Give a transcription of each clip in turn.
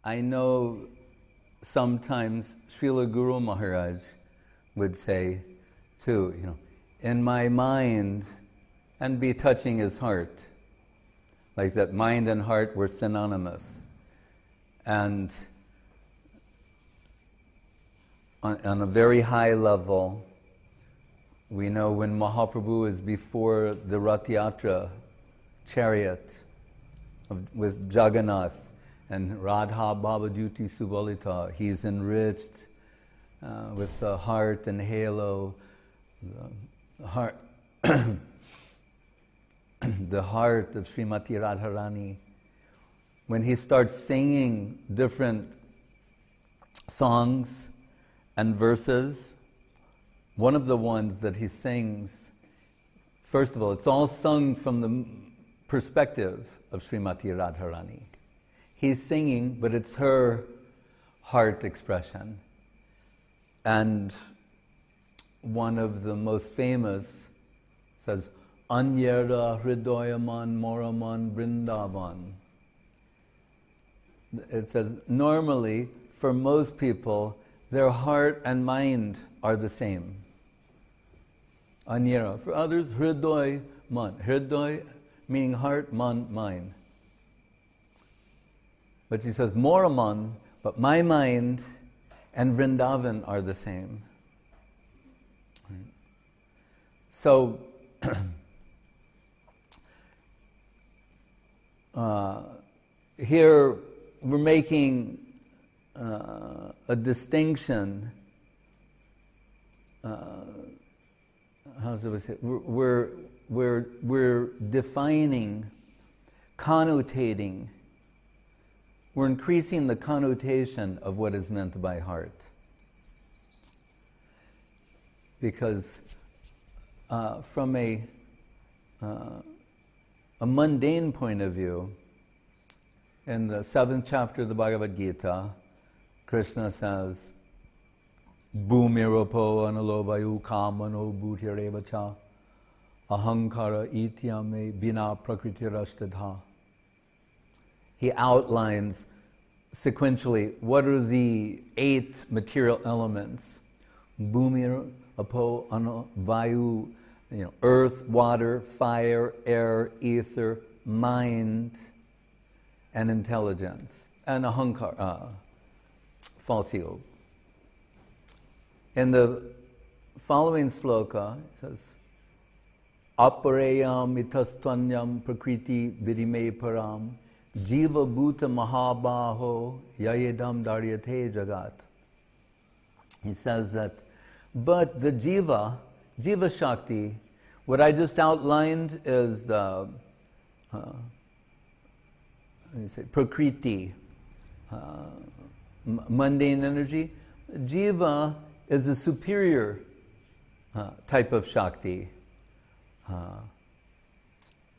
I know sometimes Srila Guru Maharaj would say too, in my mind, and be touching his heart, like that mind and heart were synonymous. And on a very high level, we know when Mahaprabhu is before the Rath Yatra chariot with Jagannath and Radha Baba Duty Subalita, he's enriched with the heart and halo, the heart, the heart of Srimati Radharani. When he starts singing different songs and verses, one of the ones that he sings, first of all, it's all sung from the perspective of Srimati Radharani. He's singing, but it's her heart expression. And one of the most famous says, Anyara Hridoyaman Moraman Brindavan. It says, normally, for most people, their heart and mind are the same. Anyara. For others, Hridoy Man. Hridoy meaning heart, man, mind. But he says, Moraman, but my mind and Vrindavan are the same. So, here we're making a distinction. How's it say? We're defining, connotating. We're increasing the connotation of what is meant by heart. Because from a mundane point of view, in the 7th chapter of the Bhagavad Gita, Krishna says, Bhumiropo analovayu kamano bhutirevacha ahankara ityame bina prakritirashtadha. He outlines sequentially what are the 8 material elements. Bhumir, apo, vayu, earth, water, fire, air, ether, mind, and intelligence, and ahankara, false ego. In the following sloka, it says, Apareyam itastanyam prakriti vidime param jiva bhuta mahabaho yayedam daryate jagat. He says that, but the jiva Shakti, what I just outlined is the prakriti, mundane energy. Jiva is a superior type of Shakti,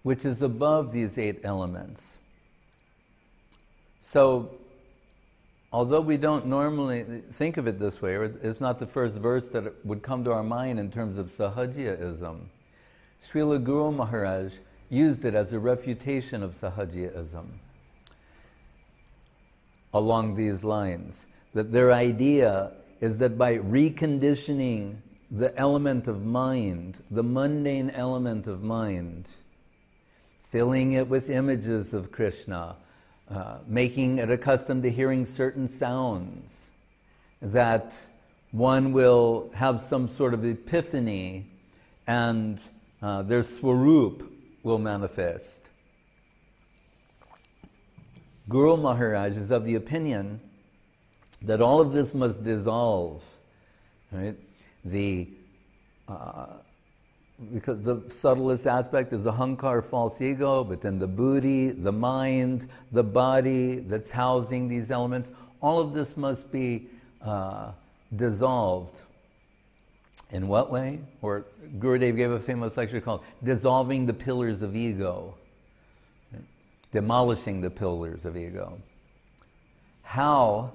which is above these 8 elements. So, although we don't normally think of it this way, or it's not the first verse that would come to our mind in terms of Sahajiyaism, Srila Guru Maharaj used it as a refutation of Sahajiyaism along these lines, that their idea is that by reconditioning the element of mind, the mundane element of mind, filling it with images of Krishna, making it accustomed to hearing certain sounds, that one will have some sort of epiphany and their swarup will manifest. Guru Maharaj is of the opinion that all of this must dissolve, right? Because the subtlest aspect is the ahankar, false ego, but then the buddhi, the mind, the body that's housing these elements, all of this must be dissolved. In what way? Or Gurudev gave a famous lecture called Dissolving the Pillars of Ego, demolishing the pillars of ego. How?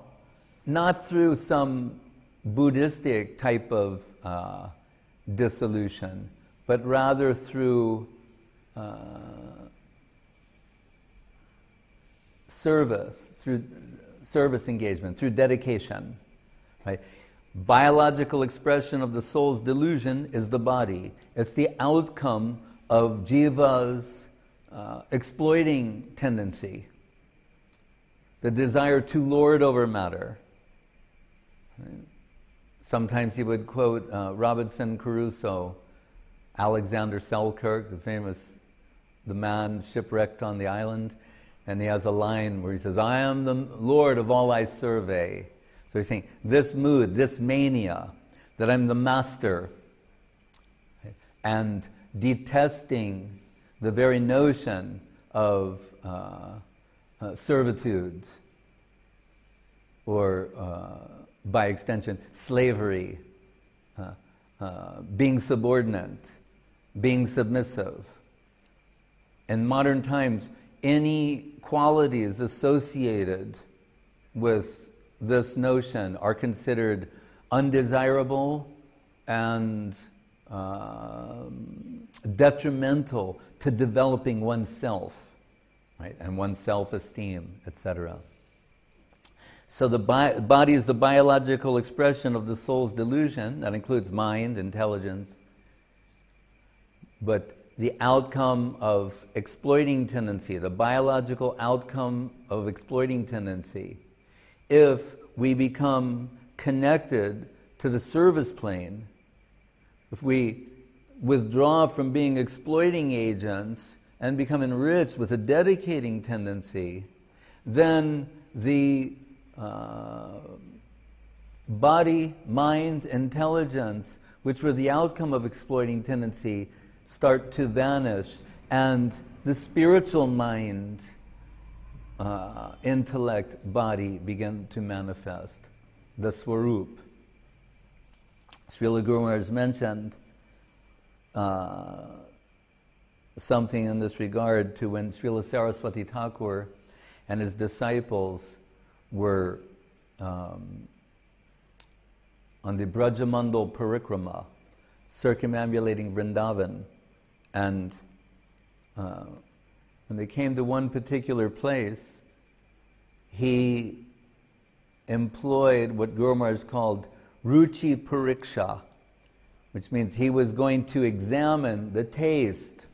Not through some Buddhistic type of dissolution, but rather through service, through service engagement, through dedication. Right? Biological expression of the soul's delusion is the body. It's the outcome of jiva's exploiting tendency, the desire to lord over matter. Right? Sometimes he would quote Robinson Crusoe, Alexander Selkirk, the man shipwrecked on the island, and he has a line where he says, "I am the lord of all I survey." So he's saying, this mood, this mania, that I'm the master, right? And detesting the very notion of servitude, or by extension, slavery, being subordinate, being submissive. In modern times, any qualities associated with this notion are considered undesirable and detrimental to developing oneself, right, and one's self-esteem, etc. So the body is the biological expression of the soul's delusion. That includes mind, intelligence. But the outcome of exploiting tendency, the biological outcome of exploiting tendency, if we become connected to the service plane, if we withdraw from being exploiting agents and become enriched with a dedicating tendency, then the body, mind, intelligence, which were the outcome of exploiting tendency, start to vanish, and the spiritual mind, intellect, body begin to manifest, the Swarup. Srila Guru Maharaj mentioned something in this regard to when Srila Saraswati Thakur and his disciples were on the Brajamandal Parikrama, circumambulating Vrindavan, and when they came to one particular place, he employed what Guru Maharaj called Ruchi Pariksha, which means he was going to examine the taste,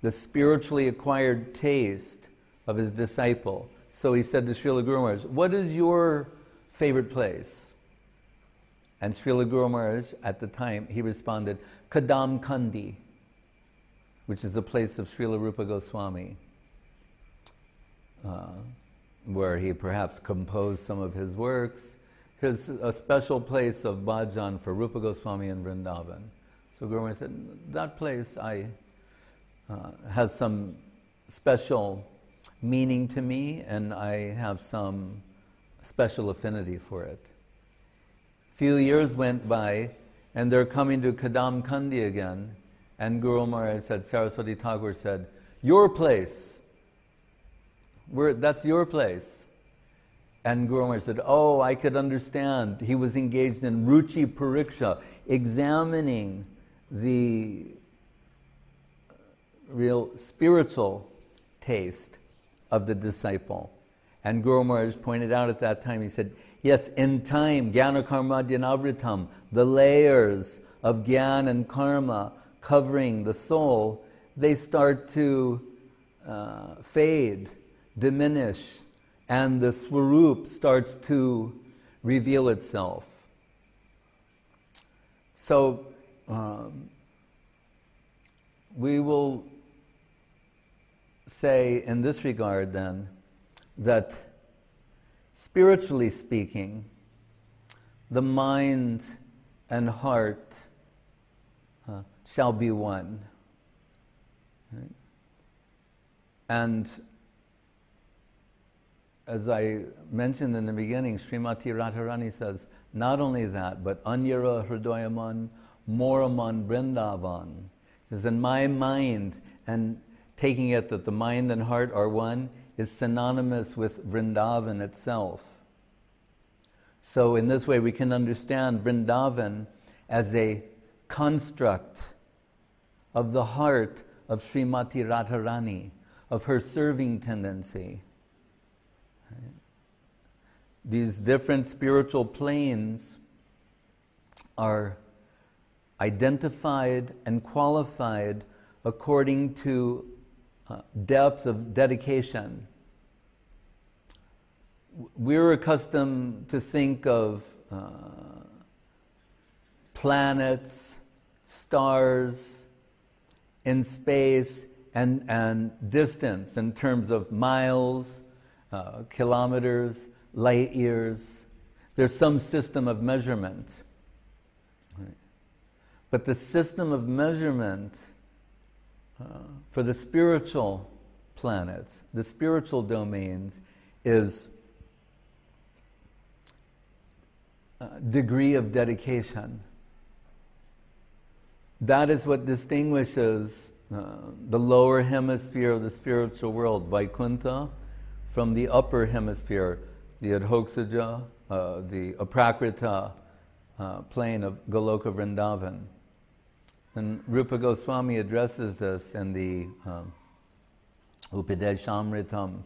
the spiritually acquired taste of his disciple. So he said to Srila Guru Maharaj, "What is your favorite place?" And Srila Guru Maharaj, at the time, he responded, "Kadam Kandi," which is the place of Srila Rupa Goswami, where he perhaps composed some of his works. A special place of bhajan for Rupa Goswami in Vrindavan. So Guru Maharaj said, that place has some special meaning to me, and I have some special affinity for it. Few years went by, and they're coming to Kadam Kandi again, and Guru Maharaj said, Saraswati Thakur said, "Your place. That's your place." And Guru Maharaj said, "Oh, I could understand." He was engaged in Ruchi Pariksha, examining the real spiritual taste of the disciple. And Guru Maharaj pointed out at that time, he said, yes, in time, Jnana Karma Dhyanavritam, the layers of Jnana and Karma covering the soul, they start to fade, diminish, and the Swarup starts to reveal itself. So, we will say in this regard then, that spiritually speaking, the mind and heart shall be one. Right? And as I mentioned in the beginning, Srimati Radharani says, not only that, but Anyara Hridayaman, Moraman Vrindavan. She says, in my mind, and taking it that the mind and heart are one, is synonymous with Vrindavan itself. So in this way we can understand Vrindavan as a construct of the heart of Srimati Radharani, of her serving tendency. these different spiritual planes are identified and qualified according to depth of dedication. We're accustomed to think of planets, stars in space and distance in terms of miles, kilometers, light years. There's some system of measurement. Right. But the system of measurement for the spiritual planets, the spiritual domains, is degree of dedication. That is what distinguishes the lower hemisphere of the spiritual world, Vaikuntha, from the upper hemisphere, the Adhokshaja, the Aprakrita plane of Goloka Vrindavan. And Rupa Goswami addresses this in the Upadeshamritam.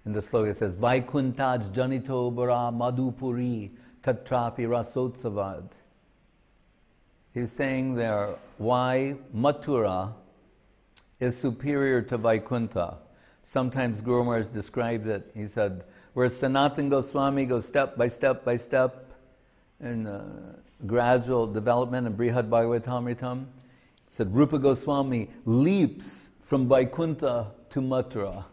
In the sloka it says, Vaikuntaj janito bara madhupuri tatrapi rasotsavad. He's saying there why Mathura is superior to Vaikuntha. Sometimes Guru Maharaj described it. He said, where Sanatana Goswami goes step by step by step in gradual development in Brihad Bhagavatamritam, he said Rupa Goswami leaps from Vaikuntha to Mathura,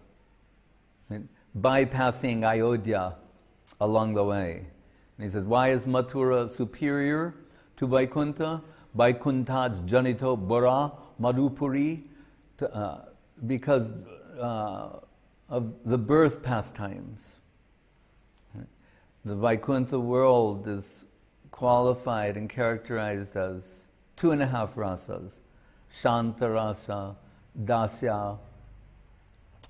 right? Bypassing Ayodhya along the way. And he says, why is Mathura superior to Vaikuntha? Vaikuntaj janito bara madhupuri, because of the birth pastimes. The Vaikuntha world is qualified and characterized as 2.5 rasas, Shanta rasa, Dasya,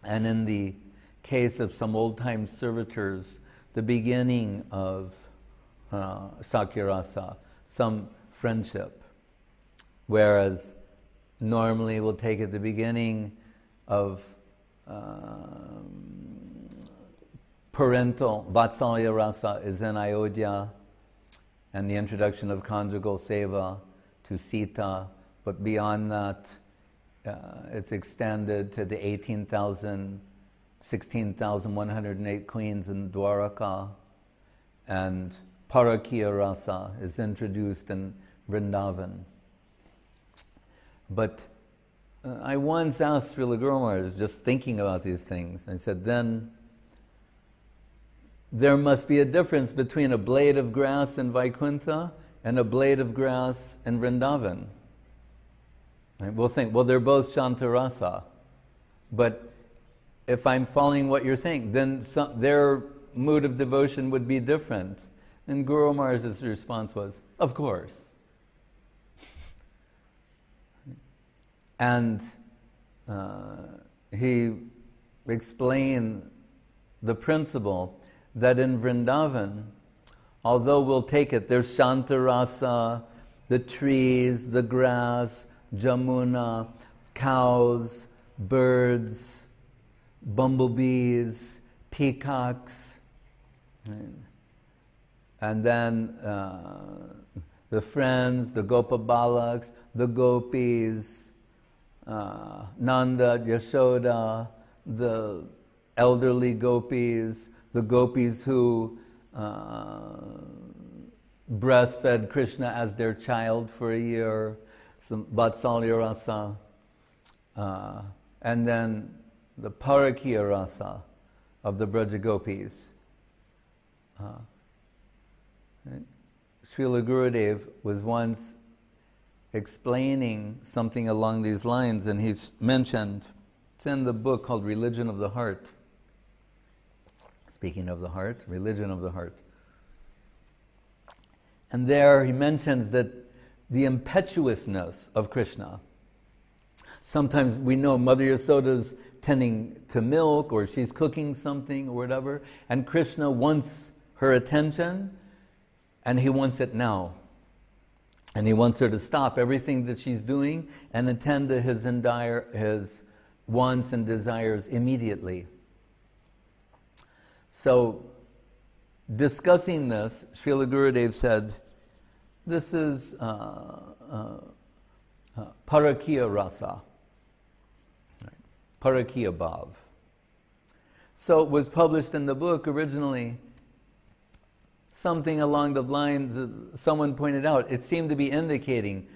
and in the case of some old-time servitors, the beginning of Sakya rasa, some friendship. Whereas normally we'll take at the beginning of parental Vatsalya rasa is in Ayodhya, and the introduction of conjugal seva to Sita, but beyond that it's extended to the 16,108 queens in Dwaraka, and Parakiya rasa is introduced in Vrindavan. But I once asked Srila Guru Maharaj, just thinking about these things, I said, then there must be a difference between a blade of grass in Vaikuntha and a blade of grass in Vrindavan. Right? We'll think, well, they're both Shantarasa. But if I'm following what you're saying, then their mood of devotion would be different. And Guru Maharaj's response was, of course. And he explained the principle that in Vrindavan, although we'll take it, there's Shantarasa, the trees, the grass, Jamuna, cows, birds, bumblebees, peacocks, right? And then the friends, the Gopabalaks, the gopis, Nanda, Yashoda, the elderly gopis, the gopis who breastfed Krishna as their child for a year, some Vatsalya rasa, and then the Parakiya rasa of the Braja gopis. Srila Gurudev was once explaining something along these lines, and he's mentioned, it's in the book called Religion of the Heart. Speaking of the heart, Religion of the Heart. And there he mentions that the impetuousness of Krishna. Sometimes we know Mother Yasoda's tending to milk, or she's cooking something or whatever, and Krishna wants her attention, and he wants it now. And he wants her to stop everything that she's doing and attend to his wants and desires immediately. So discussing this, Srila Gurudev said, this is Parakiya Rasa, right? Parakiya Bhav. So it was published in the book originally, something along the lines of, someone pointed out, it seemed to be indicating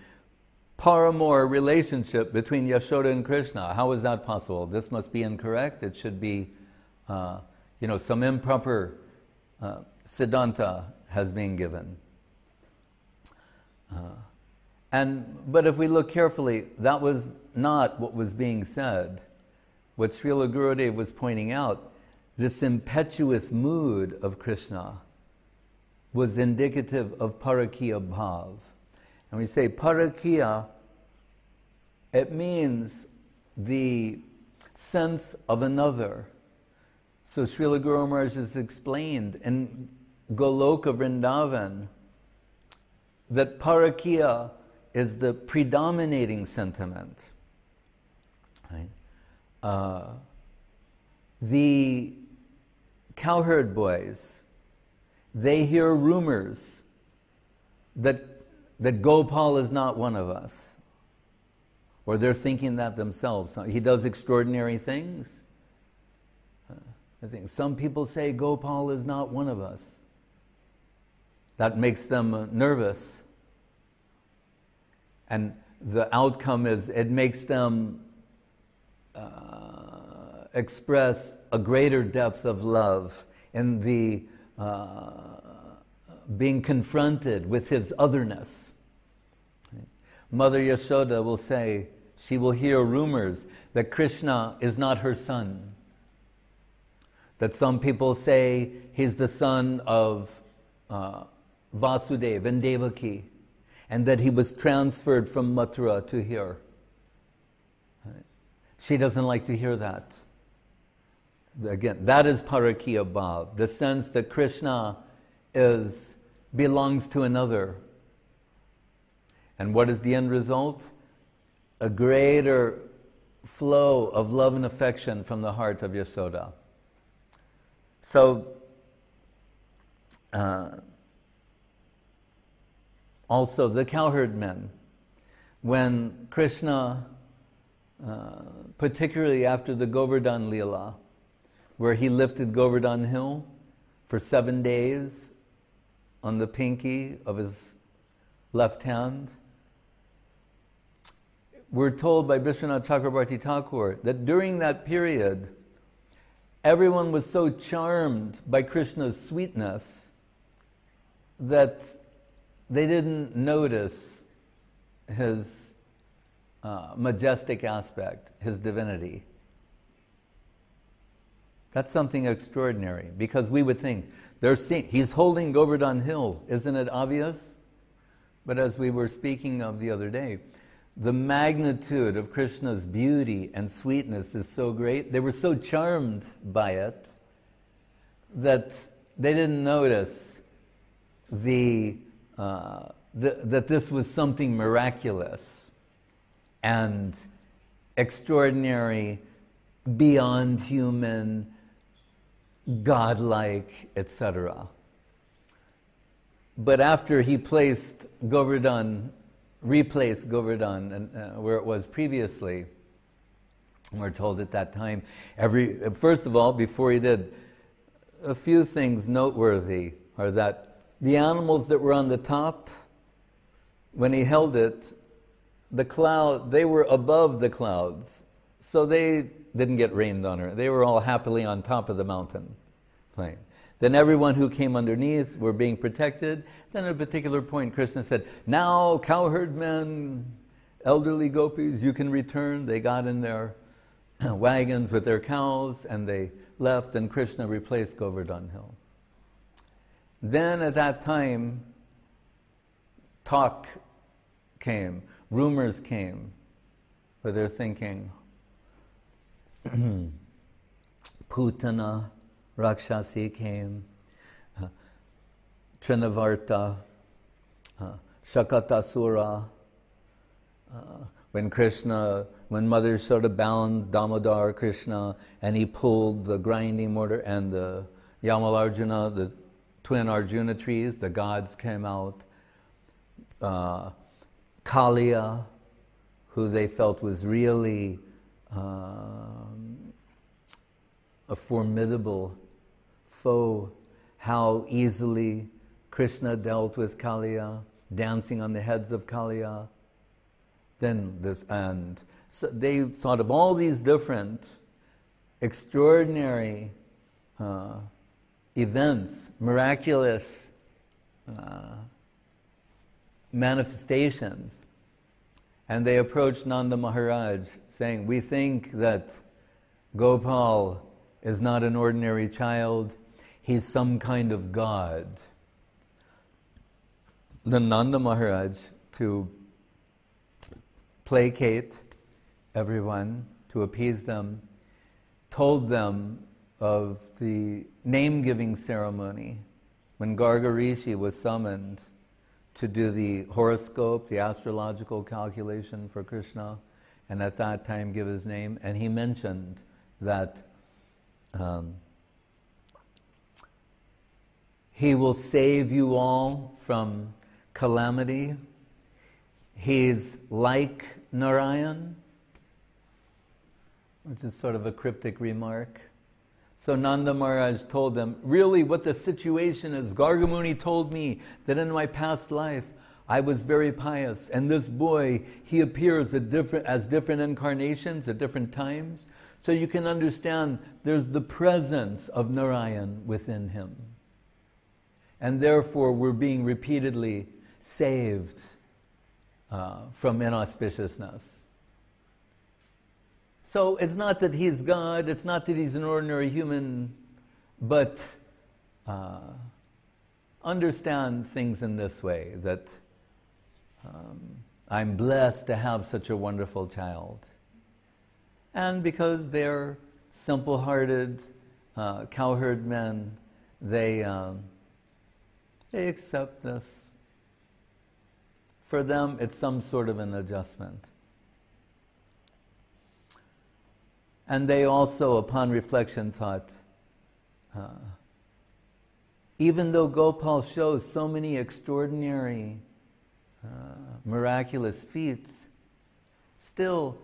paramour relationship between Yashoda and Krishna. How is that possible? This must be incorrect. It should be, some improper siddhanta has been given. But if we look carefully, that was not what was being said. What Srila Gurudev was pointing out, this impetuous mood of Krishna was indicative of Parakiya Bhav. And we say Parakiya, it means the sense of another. So Srila Guru Maharaj has explained in Goloka Vrindavan that Parakiya is the predominating sentiment. Right? The cowherd boys, they hear rumors that Gopal is not one of us. Or they're thinking that themselves. He does extraordinary things. I think some people say Gopal is not one of us. That makes them nervous. And the outcome is it makes them express a greater depth of love in the being confronted with his otherness. Mother Yashoda will say, she will hear rumors that Krishna is not her son. That some people say he's the son of Vasudeva and Devaki, and that he was transferred from Mathura to here. She doesn't like to hear that. Again, that is Parakiya Bhav, the sense that Krishna belongs to another. And what is the end result? A greater flow of love and affection from the heart of Yashoda. So, also the cowherd men, when Krishna, particularly after the Govardhan Leela, where he lifted Govardhan Hill for 7 days on the pinky of his left hand, we're told by Vishwanath Chakrabarti Thakur that during that period, everyone was so charmed by Krishna's sweetness that they didn't notice his majestic aspect, his divinity. That's something extraordinary, because we would think, he's holding Govardhan Hill, isn't it obvious? But as we were speaking of the other day, the magnitude of Krishna's beauty and sweetness is so great, they were so charmed by it that they didn't notice that this was something miraculous and extraordinary, beyond human, godlike, etc. But after he replaced Govardhan where it was previously, we're told at that time, first of all, before he did, a few things noteworthy are that the animals that were on the top, when he held it, they were above the clouds, so they didn't get rained on. They were all happily on top of the mountain plain. Then everyone who came underneath were being protected. Then at a particular point, Krishna said, now cowherd men, elderly gopis, you can return. They got in their wagons with their cows and they left, and Krishna replaced Govardhan Hill. Then at that time, talk came, rumors came, where they're thinking, Putana, Rakshasi came, Trinavarta, Shakatasura, when Mother Yashoda bound Damodar Krishna and he pulled the grinding mortar and the Yamalarjuna, the twin Arjuna trees, the gods came out. Kaliya, who they felt was really a formidable foe, how easily Krishna dealt with Kaliya, dancing on the heads of Kaliya. Then this, and so they thought of all these different extraordinary events, miraculous manifestations. And they approached Nanda Maharaj saying, we think that Gopal is not an ordinary child, he's some kind of god. Then Nanda Maharaj, to placate everyone, to appease them, told them of the name-giving ceremony when Garga Rishi was summoned to do the horoscope, the astrological calculation for Krishna, and at that time give his name. And he mentioned that he will save you all from calamity. He's like Narayan, which is sort of a cryptic remark. So Nanda Maharaj told them, really what the situation is, Garga Muni told me that in my past life I was very pious, and this boy, he appears as different incarnations at different times. So you can understand there's the presence of Narayan within him. And therefore we're being repeatedly saved from inauspiciousness. So it's not that he's God, it's not that he's an ordinary human, but understand things in this way, that I'm blessed to have such a wonderful child. And because they're simple-hearted cowherd men, they accept this. For them, it's some sort of an adjustment. And they also, upon reflection, thought, even though Gopal shows so many extraordinary, miraculous feats, still,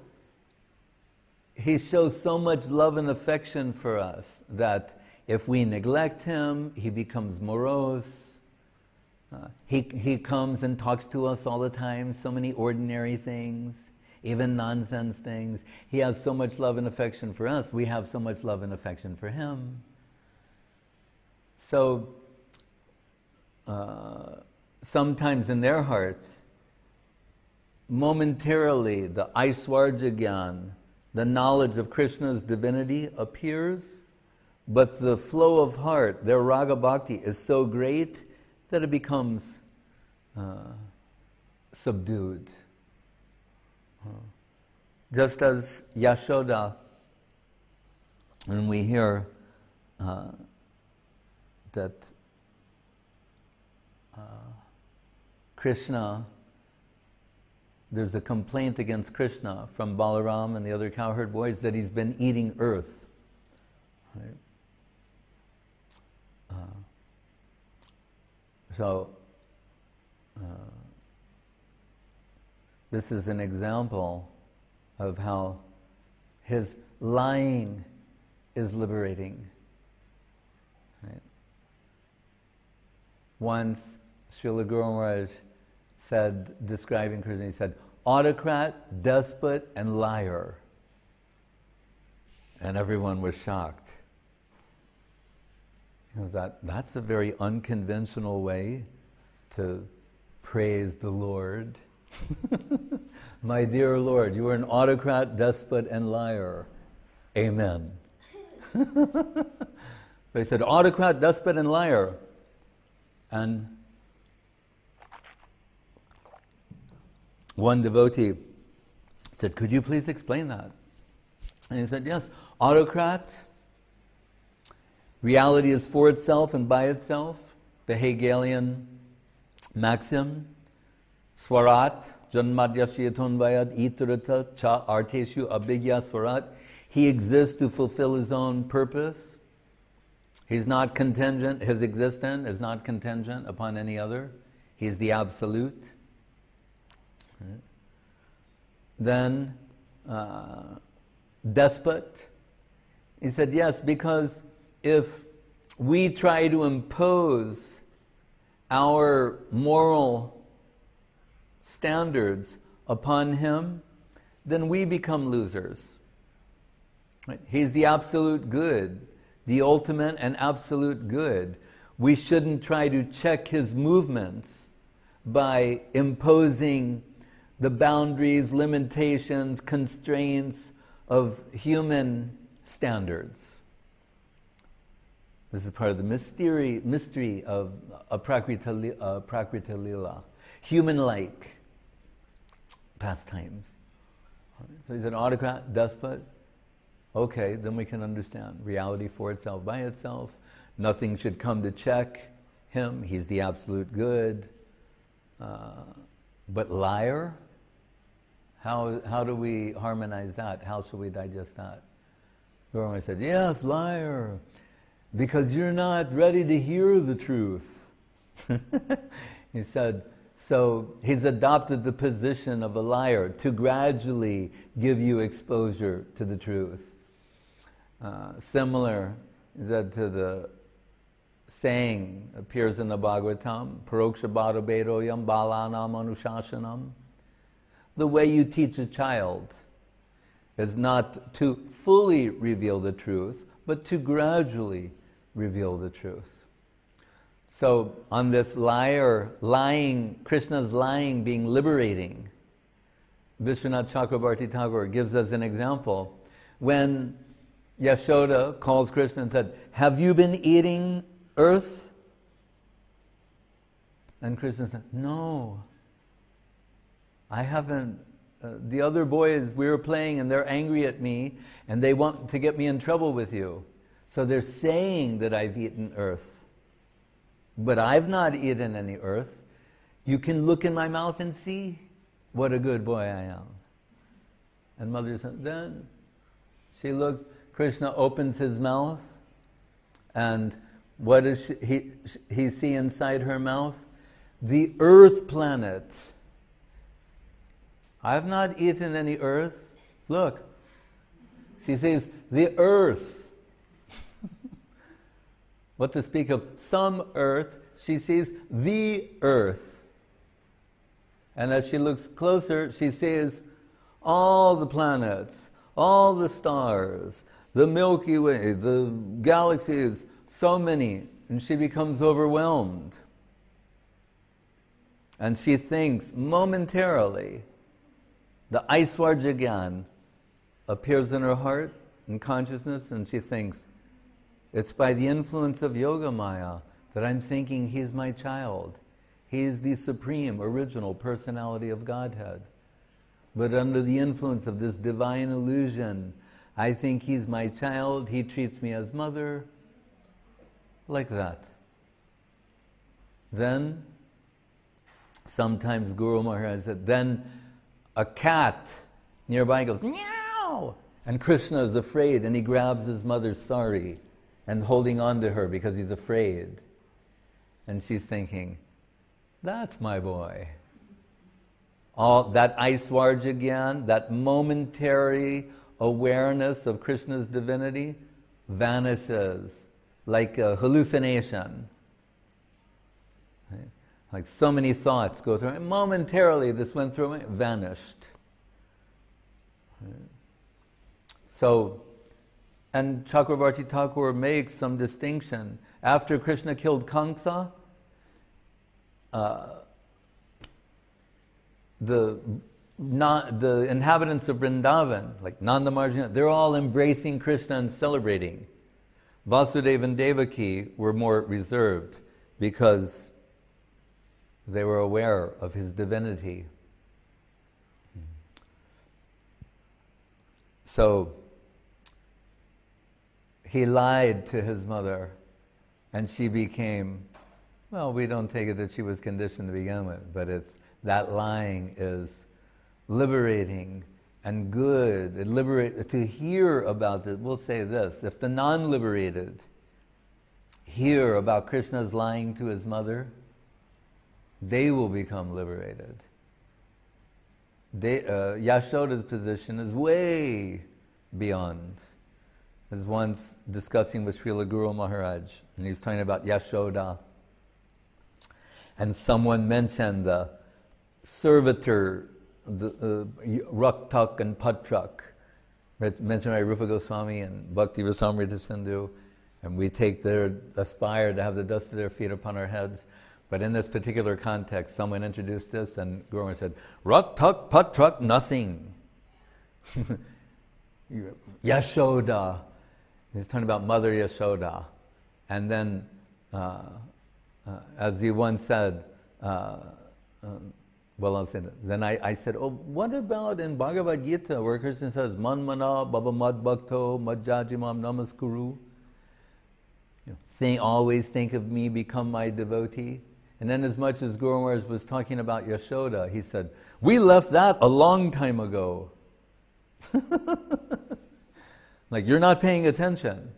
he shows so much love and affection for us that if we neglect him, he becomes morose. He comes and talks to us all the time, so many ordinary things, even nonsense things. He has so much love and affection for us, we have so much love and affection for him. So, sometimes in their hearts, momentarily the Aishwarya Gyan, the knowledge of Krishna's divinity appears, but the flow of heart, their raga bhakti, is so great that it becomes subdued. Just as Yashoda, when we hear that Krishna, there's a complaint against Krishna from Balaram and the other cowherd boys that he's been eating earth. Right? This is an example of how his lying is liberating. Right? Once, Srila Guru Maharaj said, describing Krishna, he said, autocrat, despot, and liar. And everyone was shocked. Because that's a very unconventional way to praise the Lord. My dear Lord, you are an autocrat, despot, and liar. Amen. They said, autocrat, despot, and liar. And one devotee said, could you please explain that? And he said, yes, autocrat, reality is for itself and by itself, the Hegelian maxim, Swarat, Janmadhyasyathunvayad itarata cha arteshu abhigya swarat. He exists to fulfill his own purpose. He's not contingent, his existence is not contingent upon any other. He's the absolute. Then, despot. He said, yes, because if we try to impose our moral standards upon him, then we become losers. Right? He's the absolute good, the ultimate and absolute good. We shouldn't try to check his movements by imposing the boundaries, limitations, constraints of human standards. This is part of the mystery of Prakriti Lila, human-like pastimes. So he's an autocrat, despot. Okay, then we can understand reality for itself, by itself. Nothing should come to check him. He's the absolute good. But liar? How do we harmonize that? How should we digest that? Guru said, yes, liar, because you're not ready to hear the truth. He said, so he's adopted the position of a liar to gradually give you exposure to the truth. Similar is that to the saying appears in the Bhagavatam, Paroksha Bhada Bedoyam Balanam Anushashanam. The way you teach a child is not to fully reveal the truth, but to gradually reveal the truth. So on this lying, Krishna's lying being liberating, Vishwanath Chakrabarti Thakur gives us an example. When Yashoda calls Krishna and said, have you been eating earth? And Krishna said, no, I haven't. The other boys, we were playing and they're angry at me and they want to get me in trouble with you. So they're saying that I've eaten earth. But I've not eaten any earth. You can look in my mouth and see what a good boy I am. And Mother said, then she looks, Krishna opens his mouth, and what does he see inside her mouth? The earth planet. I've not eaten any earth. Look. She says, the earth. What to speak of some earth, she sees the earth. And as she looks closer, she sees all the planets, all the stars, the Milky Way, the galaxies, so many, and she becomes overwhelmed. And she thinks momentarily, the Aishwarya Gyan appears in her heart and consciousness, and she thinks, it's by the influence of Yoga Maya that I'm thinking he's my child. He's the supreme, original personality of Godhead. But under the influence of this divine illusion, I think he's my child, he treats me as mother, like that. Then, sometimes Guru Maharaj said, then a cat nearby goes, meow! And Krishna is afraid and he grabs his mother's sari and holding on to her because he's afraid. And she's thinking, that's my boy. All that Aishwarya Gyan, that momentary awareness of Krishna's divinity vanishes like a hallucination. Right? Like so many thoughts go through, and momentarily this went through me, vanished. Right? So, and Chakravarti Thakur makes some distinction. After Krishna killed Kamsa, the inhabitants of Vrindavan, like Nanda Marjana, they're all embracing Krishna and celebrating. Vasudeva and Devaki were more reserved because they were aware of his divinity. So he lied to his mother, and she became, well, we don't take it that she was conditioned to begin with, but it's that lying is liberating and good. To hear about it, we'll say this, if the non-liberated hear about Krishna's lying to his mother, they will become liberated. Yashoda's position is way beyond. I was once discussing with Srila Guru Maharaj, and he was talking about Yashoda. And someone mentioned the servitor, the Raktak and Patrak, mentioned by Rupa Goswami and Bhakti Rasamrita Sindhu, and we aspire to have the dust of their feet upon our heads. But in this particular context, someone introduced this, and Guru Maharaj said, Raktak, Patrak, nothing. Yashoda. He's talking about Mother Yashoda. And then, as he once said, well, I'll say that. Then I said, oh, what about in Bhagavad Gita, where Krishna says, Manmana bhava mad bhakto madjajimam namaskuru? Always think of me, become my devotee. And then as much as Guru Maharaj was talking about Yashoda, he said, we left that a long time ago. Like, you're not paying attention.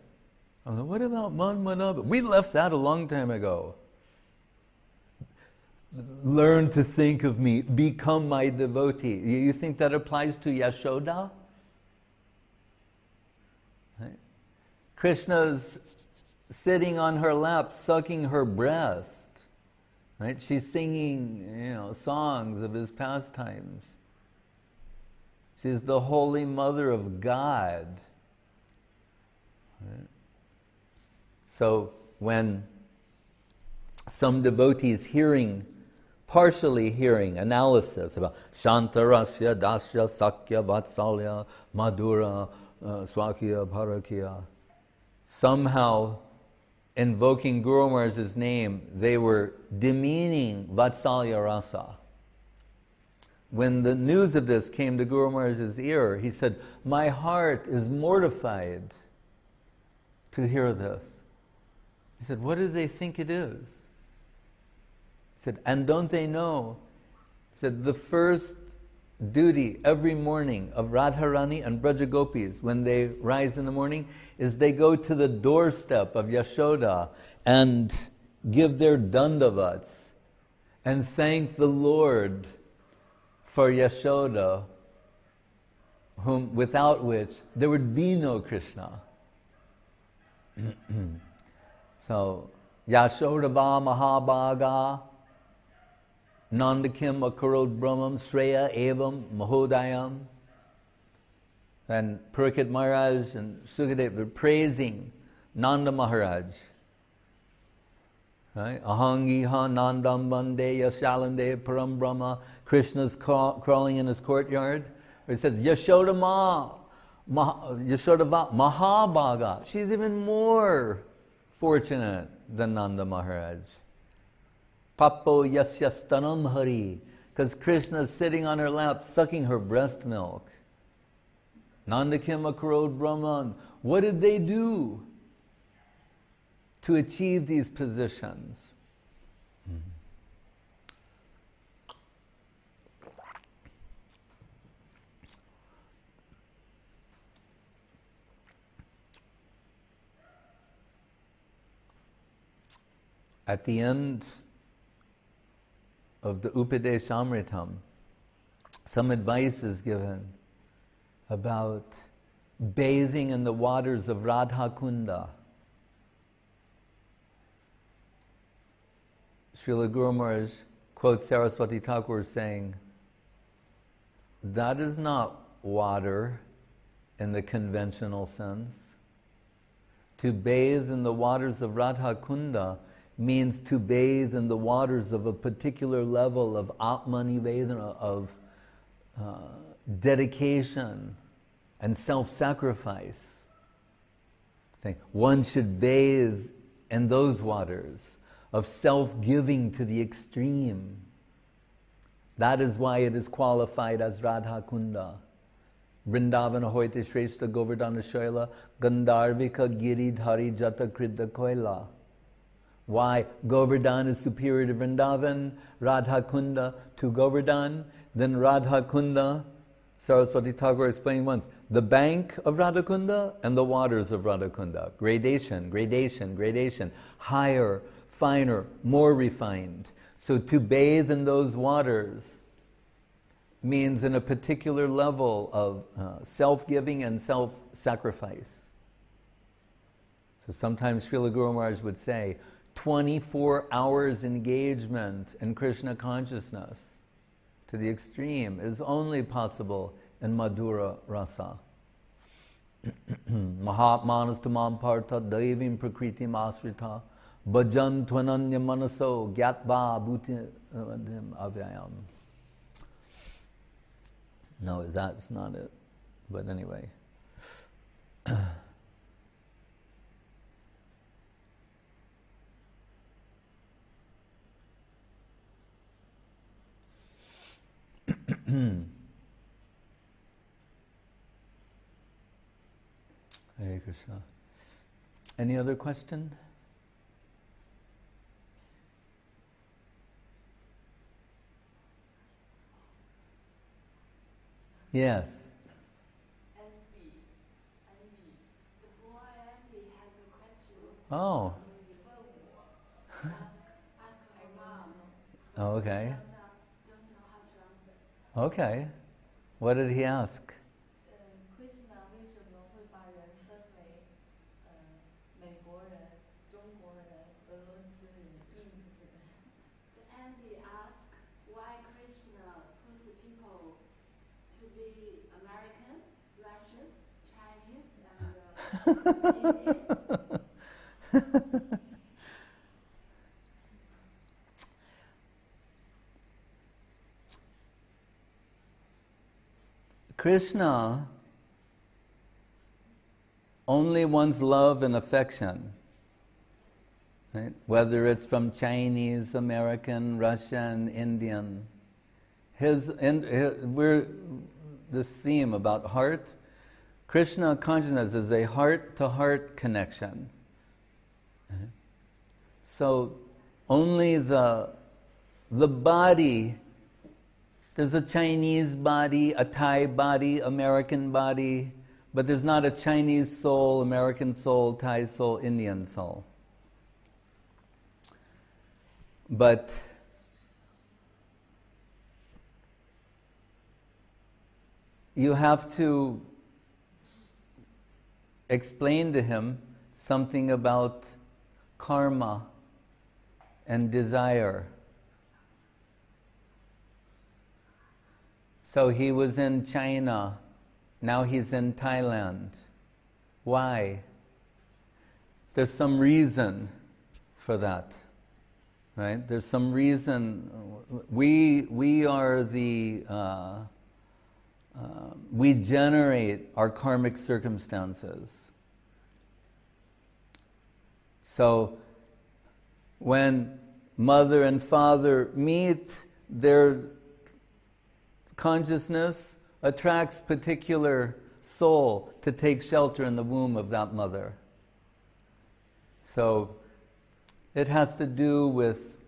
I'm like, what about Manmana? We left that a long time ago. Learn to think of me, become my devotee. You think that applies to Yashoda? Right? Krishna's sitting on her lap, sucking her breast. Right? She's singing, songs of his pastimes. She's the Holy Mother of God. Right? So when some devotees partially hearing analysis about Shantarasya, Dasya, Sakya, Vatsalya, Madhura, Swakya, Bharakya, somehow invoking Guru Maharaj's name, they were demeaning Vatsalya Rasa. When the news of this came to Guru Maharaj's ear, he said, my heart is mortified to hear this. He said, what do they think it is? He said, and don't they know? He said, the first duty every morning of Radharani and Brajagopis when they rise in the morning is they go to the doorstep of Yashoda and give their dandavats and thank the Lord for Yashoda, without which there would be no Krishna. So, Yashodava Mahabhaga Nandakim Akarod Brahmam Shreya Evam Mahodayam. And Parikshit Maharaj and Sukadeva were praising Nanda Maharaj. Right? Ahangiha Nandam Bande Yashalande Param Brahma. Krishna's crawling in his courtyard. Where it says Yashodava Mahabhaga. She's even more fortunate than Nanda Maharaj. Papo Yasyastanam Hari, because Krishna is sitting on her lap, sucking her breast milk. Nandakim Akarod Brahman. What did they do to achieve these positions? At the end of the Upadeshamritam, some advice is given about bathing in the waters of Radha Kunda. Srila Guru Maharaj quotes Saraswati Thakur saying, that is not water in the conventional sense. To bathe in the waters of Radha Kunda means to bathe in the waters of a particular level of Atmanivedana, of dedication and self-sacrifice. One should bathe in those waters of self-giving to the extreme. That is why it is qualified as Radha Kunda. Vrindavana hoite shrestha Govardhana Shaila, Gandharvika Giridhari Jata Kridda Koila. Why Govardhan is superior to Vrindavan, Radha Kunda to Govardhan, then Radha Kunda Saraswati Thakur explained once, the bank of Radhakunda and the waters of Radhakunda. Gradation, gradation, gradation. Higher, finer, more refined. So to bathe in those waters means in a particular level of self-giving and self-sacrifice. So sometimes Srila Guru Maharaj would say, 24 hours engagement in Krishna consciousness to the extreme is only possible in Madhura Rasa. Mahatmanas tamam partha daivim prakritim asrita bhajan tvananya manaso gyatva bhutim avyayam. No, that's not it. But anyway. Hare Krishna. Any other question? Yes. Andy, the boy Andy has a question. Oh. Ask my mom. Oh, okay. Don't know how to answer. Okay. What did he ask? Krishna 为什么会把人分为美国人、中国人、俄罗斯人、印度人？ So Andy asked why Krishna put people to be American, Russian, Chinese, and Indian. Krishna only wants love and affection, right? Whether it's from Chinese, American, Russian, Indian. We're this theme about heart. Krishna consciousness is a heart-to-heart connection. So only the body. There's a Chinese body, a Thai body, American body, but there's not a Chinese soul, American soul, Thai soul, Indian soul. But you have to explain to him something about karma and desire. So he was in China, now he's in Thailand. Why? There's some reason for that, right? There's some reason. We are the, we generate our karmic circumstances. So when mother and father meet, their consciousness attracts particular soul to take shelter in the womb of that mother. So it has to do with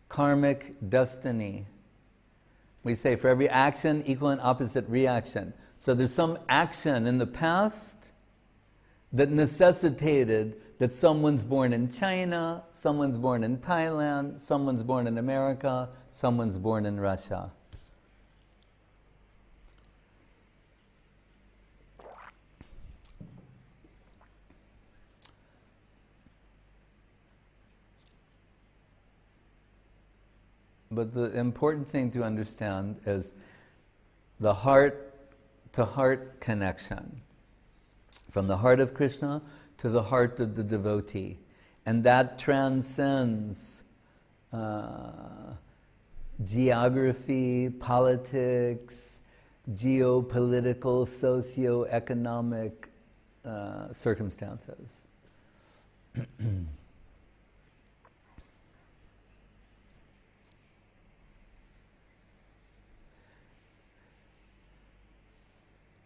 karmic destiny. We say for every action, equal and opposite reaction. So there's some action in the past that necessitated that someone's born in China, someone's born in Thailand, someone's born in America, someone's born in Russia. But the important thing to understand is the heart-to-heart connection. From the heart of Krishna to the heart of the devotee. And that transcends geography, politics, geopolitical, socio-economic circumstances.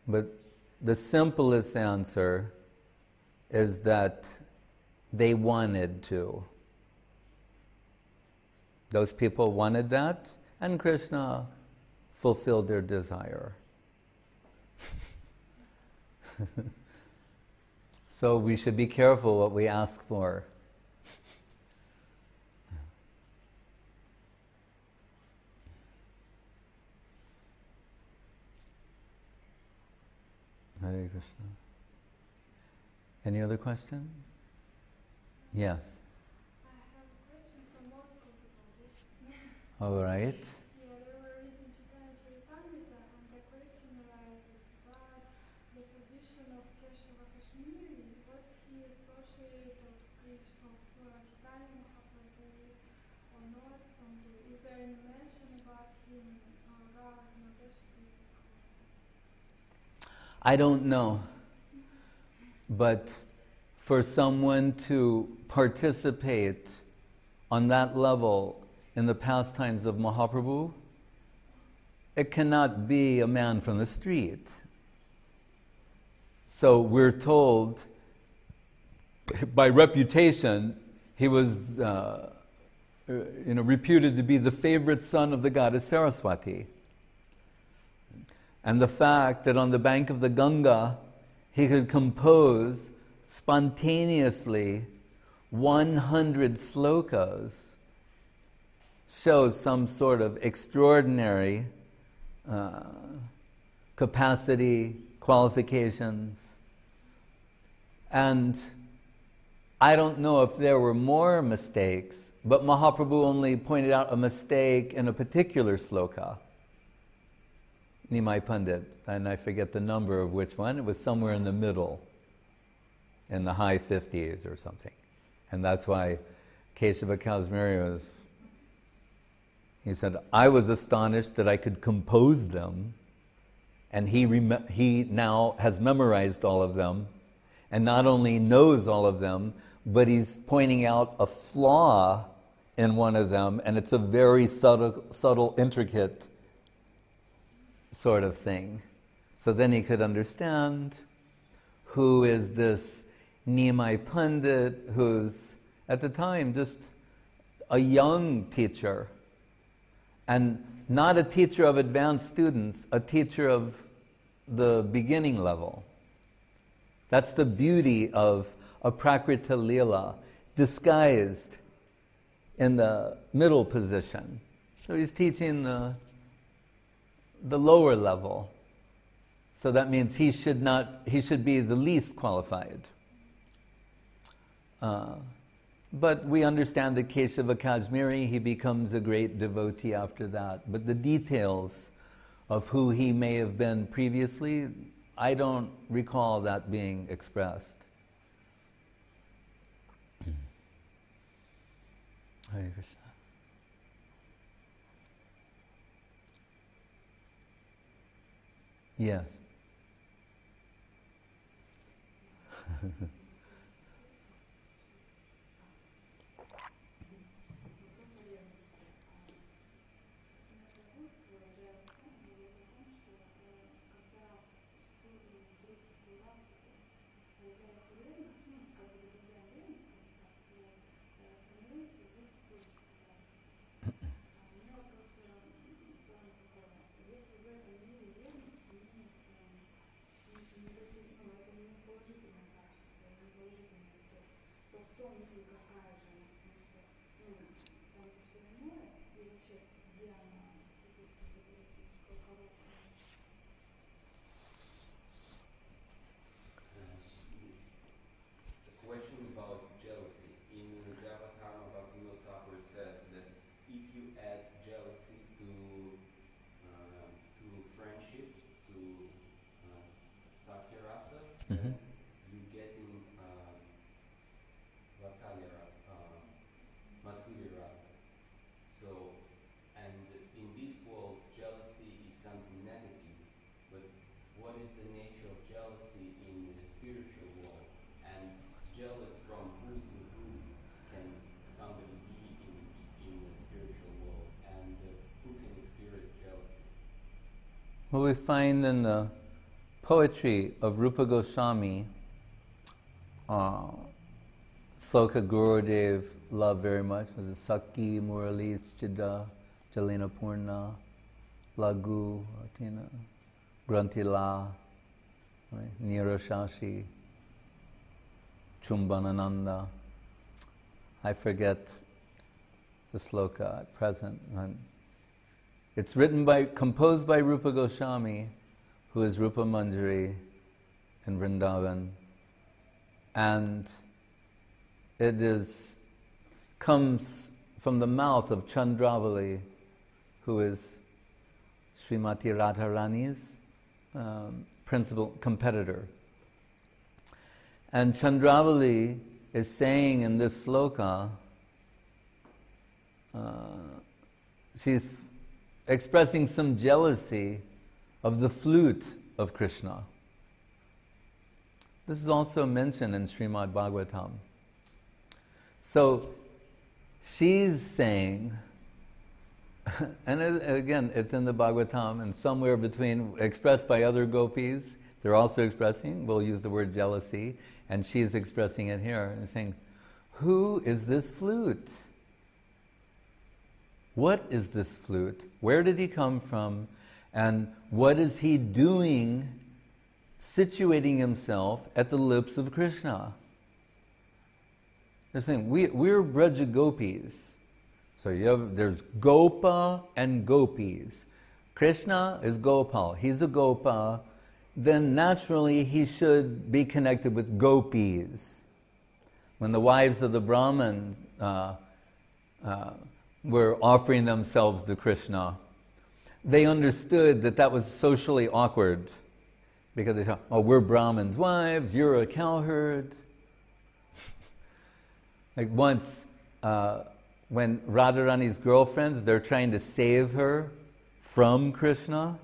But the simplest answer is that they wanted to. Those people wanted that, and Krishna fulfilled their desire. So we should be careful what we ask for. Hare Krishna. Any other question? Yes. I have a question from Moscow devotees. All right. Yeah, they were reading Chaitanya Charitamrita, and the question arises about the position of Keshava Kashmiri. Was he associated of Chaitanya Mahaprabhu or not? And is there any mention about him in Rav Nadeshti? I don't know. But for someone to participate on that level in the pastimes of Mahaprabhu, it cannot be a man from the street. So we're told, by reputation, he was reputed to be the favorite son of the goddess Saraswati. And the fact that on the bank of the Ganga, he could compose spontaneously 100 slokas shows some sort of extraordinary capacity, qualifications. And I don't know if there were more mistakes, but Mahaprabhu only pointed out a mistake in a particular sloka. Nimai Pandit, and I forget the number of which one. It was somewhere in the middle, in the high 50s or something. And that's why Keshava Kashmiri he said, I was astonished that I could compose them, and he now has memorized all of them, and not only knows all of them, but he's pointing out a flaw in one of them, and it's a very subtle, intricate sort of thing. So then he could understand who is this Nimai Pandit, who's at the time just a young teacher, and not a teacher of advanced students, a teacher of the beginning level. That's the beauty of a Prakrita Leela, disguised in the middle position. So he's teaching the lower level. So that means he should be the least qualified. But we understand that Keshava Kashmiri, he becomes a great devotee after that. But the details of who he may have been previously, I don't recall that being expressed. Hare Krishna. Yes. Mm-hmm. You get in Vatsalya Rasa, Madhurya Rasa. So, and in this world, jealousy is something negative. But what is the nature of jealousy in the spiritual world? And jealous from who to who can somebody be in the spiritual world? And who can experience jealousy? What we find in the poetry of Rupa Goswami, Sloka Gurudev loved very much, was Sakhi Murali Chida Jalena Purna Lagu, Grantila, Nirashashi, Chumbanananda. I forget the sloka at present. It's composed by Rupa Goswami, who is Rupa Manjari in Vrindavan, and it comes from the mouth of Chandravali, who is Srimati Radharani's principal competitor. And Chandravali is saying in this sloka, she's expressing some jealousy of the flute of Krishna. This is also mentioned in Srimad Bhagavatam. So she's saying, and again, it's in the Bhagavatam, and somewhere between, expressed by other gopis, they're also expressing, we'll use the word jealousy, and she's expressing it here, and saying, who is this flute? What is this flute? Where did he come from? And what is he doing, situating himself at the lips of Krishna? They're saying, we're Braja Gopis. So there's Gopa and Gopis. Krishna is Gopal. He's a Gopa. Then naturally he should be connected with Gopis. When the wives of the Brahmins were offering themselves to Krishna, they understood that that was socially awkward. Because they thought, oh, we're Brahmins' wives, you're a cowherd. Like once, when Radharani's girlfriends, they're trying to save her from Krishna,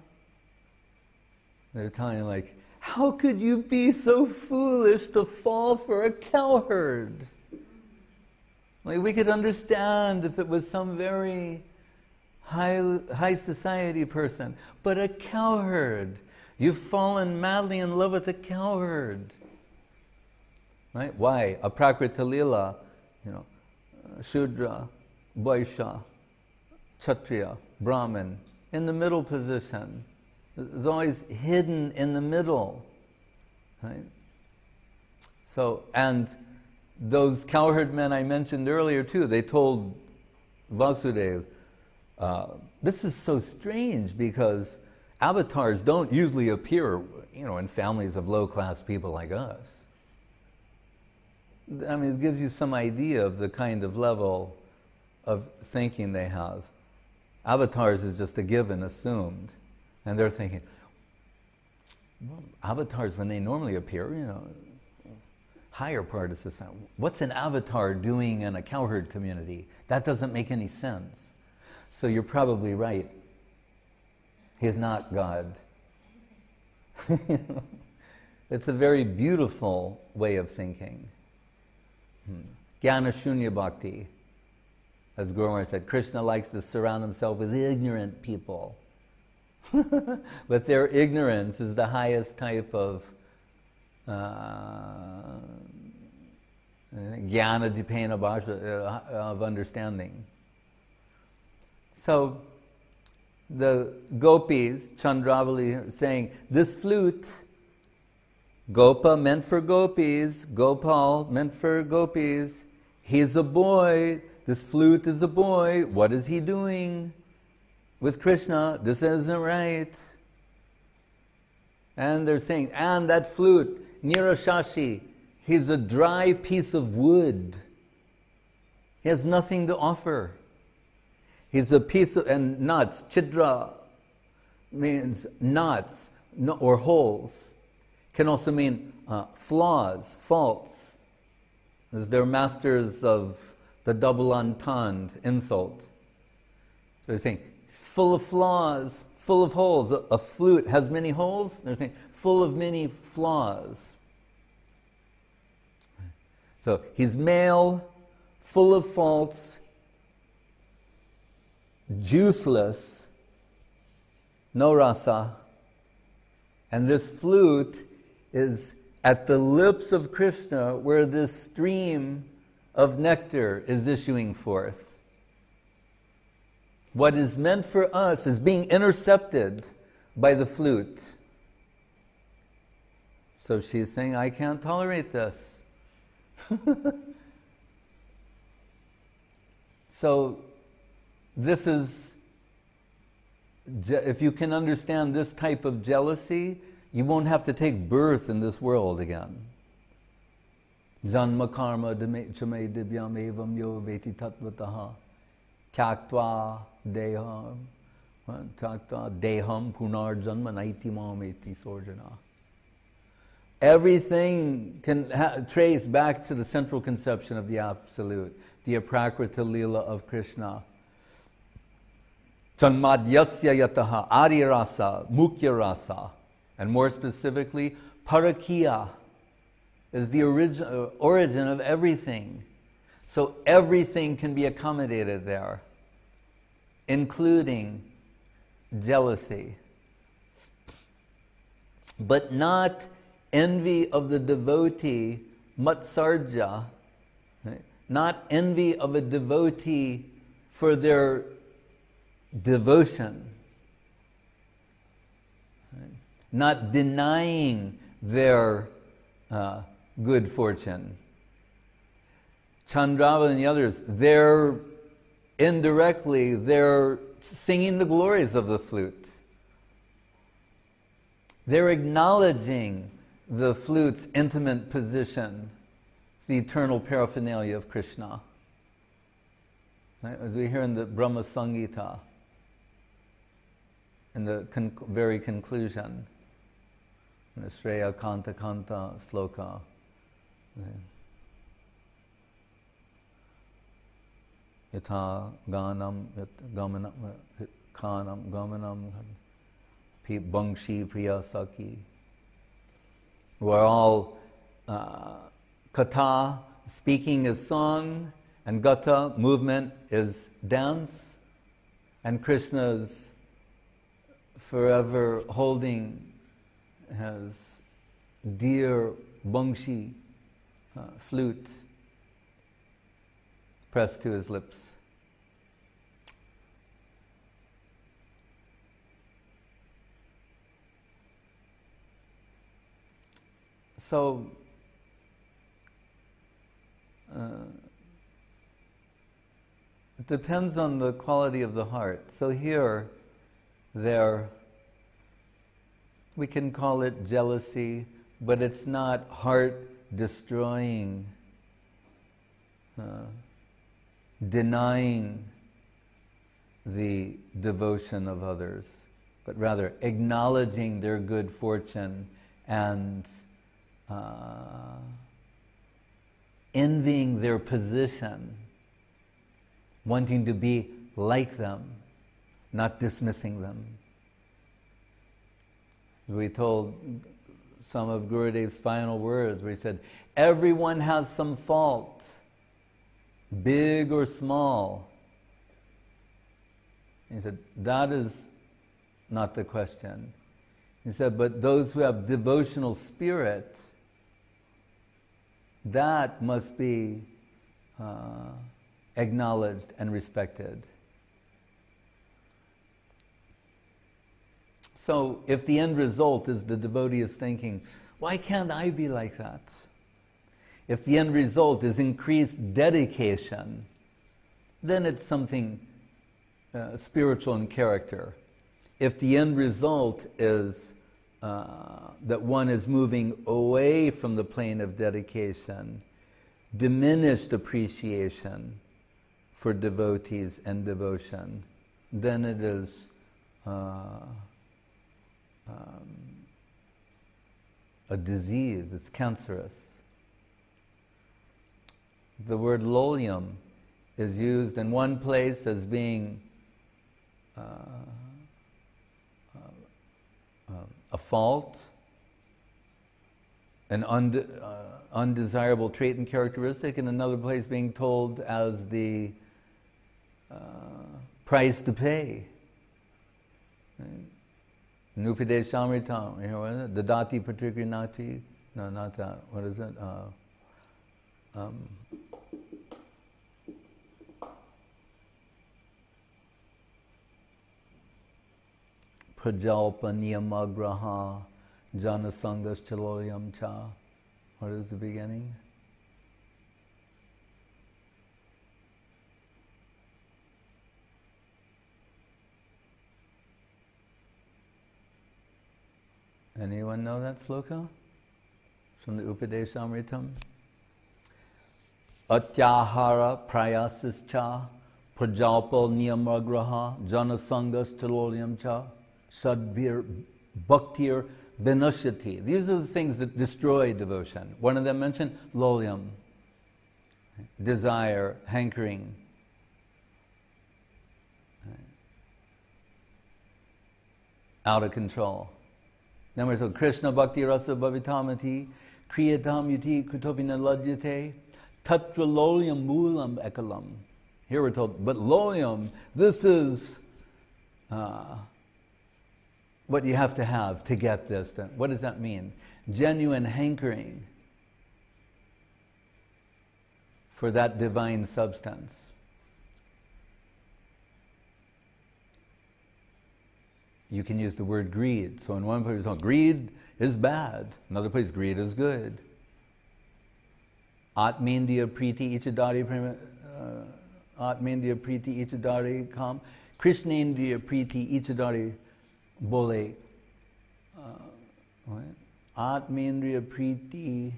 they're telling her, like, how could you be so foolish to fall for a cowherd? Like, we could understand if it was some very high society person, but a cowherd. You've fallen madly in love with a cowherd. Right? Why? A Prakrita Lila, Shudra, Vaishya, Kshatriya, Brahmin, in the middle position. It's always hidden in the middle. Right? So, and those cowherd men I mentioned earlier too, they told Vasudeva, this is so strange because avatars don't usually appear, in families of low-class people like us. I mean, it gives you some idea of the kind of level of thinking they have. Avatars is just a given, assumed. And they're thinking, well, avatars, when they normally appear, higher part of society. What's an avatar doing in a cowherd community? That doesn't make any sense. So you're probably right. He's not God. It's a very beautiful way of thinking. Jnana Shunya Bhakti. As Guru Maharaj said, Krishna likes to surround himself with ignorant people. But their ignorance is the highest type of jnana dipena bhasha, of understanding. So the gopis, Chandravali, saying, this flute, Gopa meant for gopis, Gopal meant for gopis, he's a boy, this flute is a boy, what is he doing with Krishna? This isn't right. And they're saying, and that flute, Nirashashi, he's a dry piece of wood. He has nothing to offer. He's a piece of, and knots, chidra means knots or holes. Can also mean flaws, faults. They're masters of the double entendre, insult. So they're saying, full of flaws, full of holes. A flute has many holes. They're saying, full of many flaws. So he's male, full of faults, juiceless, no rasa. And this flute is at the lips of Krishna where this stream of nectar is issuing forth. What is meant for us is being intercepted by the flute. So she's saying, I can't tolerate this. So this is, if you can understand this type of jealousy, you won't have to take birth in this world again. Janma karma chame divyam evam yo veti tatvataha kyaktva deham punar janma naiti mameti sorjana. Everything can trace back to the central conception of the Absolute, the Aprakrita Leela of Krishna. Janmadyasya yataha arirasa mukhya rasa. And more specifically, parakiya is the origin of everything. So everything can be accommodated there, including jealousy. But not envy of the devotee, matsarja, right? Not envy of a devotee for their devotion. Right? Not denying their good fortune. Chandrava and the others, they're singing the glories of the flute. They're acknowledging the flute's intimate position. It's the eternal paraphernalia of Krishna. Right? As we hear in the Brahma Sangita, in the very conclusion, in the Shreya Kanta Kanta Sloka. Yatha ganam gamanam khanam gamanam bangshi priya saki. We're all katha, speaking is song, and gata, movement, is dance, and Krishna's forever holding his dear bangshi, flute, pressed to his lips. So, it depends on the quality of the heart. So here, we can call it jealousy, but it's not heart-destroying, denying the devotion of others, but rather acknowledging their good fortune and envying their position, wanting to be like them, not dismissing them. We told some of Gurudev's final words where he said, everyone has some fault, big or small. He said, that is not the question. He said, but those who have devotional spirit, that must be acknowledged and respected. So if the end result is the devotee is thinking, why can't I be like that? If the end result is increased dedication, then it's something spiritual in character. If the end result is that one is moving away from the plane of dedication, diminished appreciation for devotees and devotion, then it is a disease, it's cancerous. The word lolyam is used in one place as being a fault, an undesirable trait and characteristic, in another place being told as the price to pay. Nupadeshamritam, you know what is it? Dadati patrikrinati? No, not that. What is it? prajalpa niyamagraha janasangas chaloyam cha. What is the beginning? Anyone know that sloka? From the Upadeshamritam? Atyahara prayasischa prajalpa niyamagraha janasangas chaloyam cha sadbhir bhaktir vinashyati. These are the things that destroy devotion. One of them mentioned lolyam, desire, hankering. Out of control. Then we're told Krishna bhakti rasa bhavitamati kriyatam yuti kutopina ladyate tatra lolyam moolam ekalam. Here we're told, but lolyam, this is what you have to get this. What does that mean? Genuine hankering for that divine substance. You can use the word greed. So in one place, greed is bad. Another place, greed is good. Atmendriya priti ichadari prema, Atmendriya priti ichadari kam, Krishnendriya priti ichadari bole. Atmendriya priti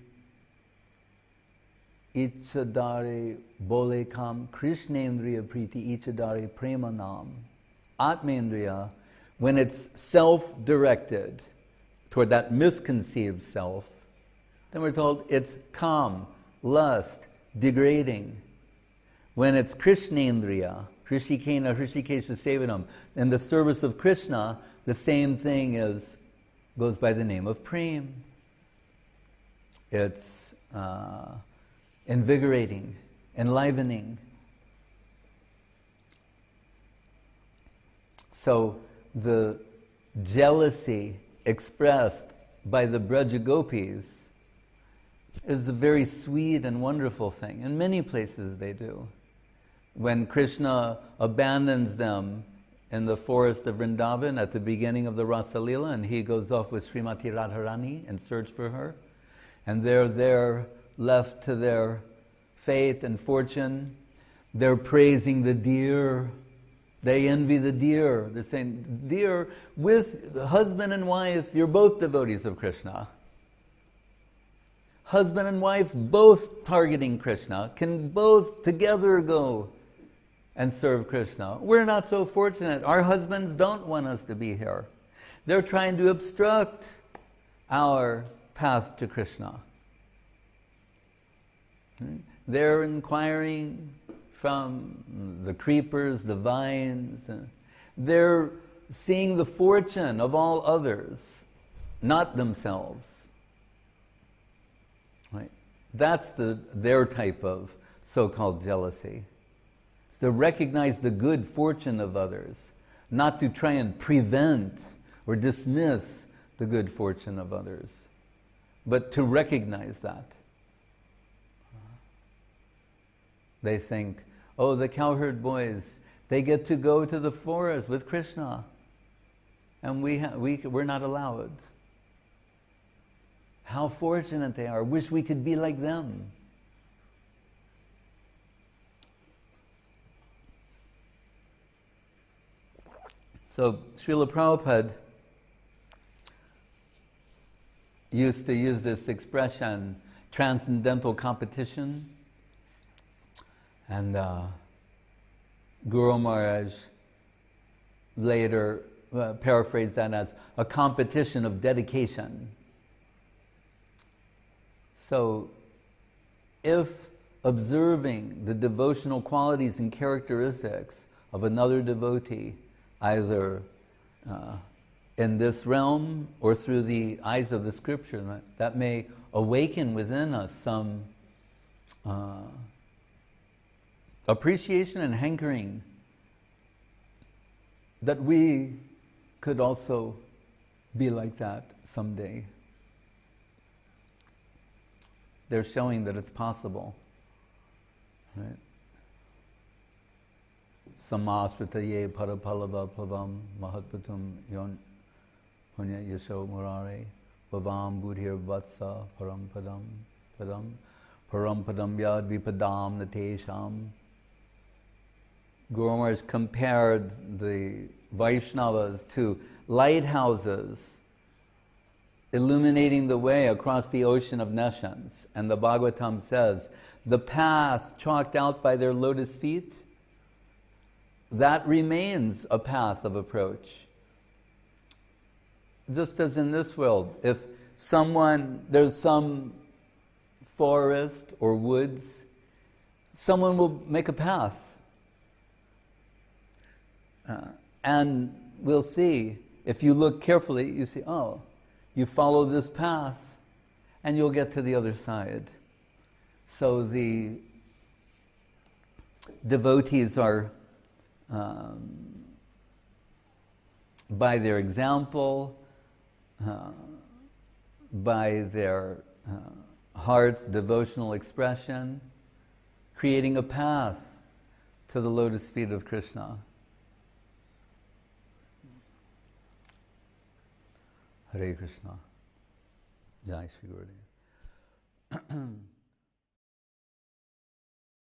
ichadari bole kam, Krishnendriya priti ichadari prema nam. Atmendriya, when it's self-directed toward that misconceived self, then we're told it's calm, lust, degrading. When it's Krishnendriya, Hrishikena, Hrishikesha Sevanam, in the service of Krishna, the same thing goes by the name of Prem. It's invigorating, enlivening. So the jealousy expressed by the Braja Gopis is a very sweet and wonderful thing. In many places they do. When Krishna abandons them in the forest of Vrindavan at the beginning of the Rasa Leela, and he goes off with Srimati Radharani in search for her, and they're there left to their fate and fortune, they're praising the deer. They envy the deer. They're saying, deer, with husband and wife, you're both devotees of Krishna. Husband and wife, both targeting Krishna, can both together go and serve Krishna. We're not so fortunate. Our husbands don't want us to be here. They're trying to obstruct our path to Krishna. They're inquiring from the creepers, the vines. They're seeing the fortune of all others, not themselves. Right? That's their type of so-called jealousy. It's to recognize the good fortune of others, not to try and prevent or dismiss the good fortune of others, but to recognize that. They think, oh, the cowherd boys, they get to go to the forest with Krishna, and we're not allowed. How fortunate they are. Wish we could be like them. So Srila Prabhupada used to use this expression, transcendental competition. And Guru Maharaj later paraphrased that as a competition of dedication. So if observing the devotional qualities and characteristics of another devotee, either in this realm or through the eyes of the scripture, that may awaken within us some appreciation and hankering that we could also be like that someday. They're showing that it's possible. Right? Samasritaye parapalava plavam mahatpatum yon Punya Yasho Murare, Bhavam Budhir Vatsa, Parampadam, Parampadam Yad Vipadam Natesham. Guru Maharaj compared the Vaishnavas to lighthouses illuminating the way across the ocean of nations. And the Bhagavatam says, the path chalked out by their lotus feet, that remains a path of approach. Just as in this world, if there's some forest or woods, someone will make a path. And we'll see, if you look carefully, you see, oh, you follow this path and you'll get to the other side. So the devotees are, by their example, by their heart's devotional expression, creating a path to the lotus feet of Krishna. Hare Krishna. Jai Shri Gurudev.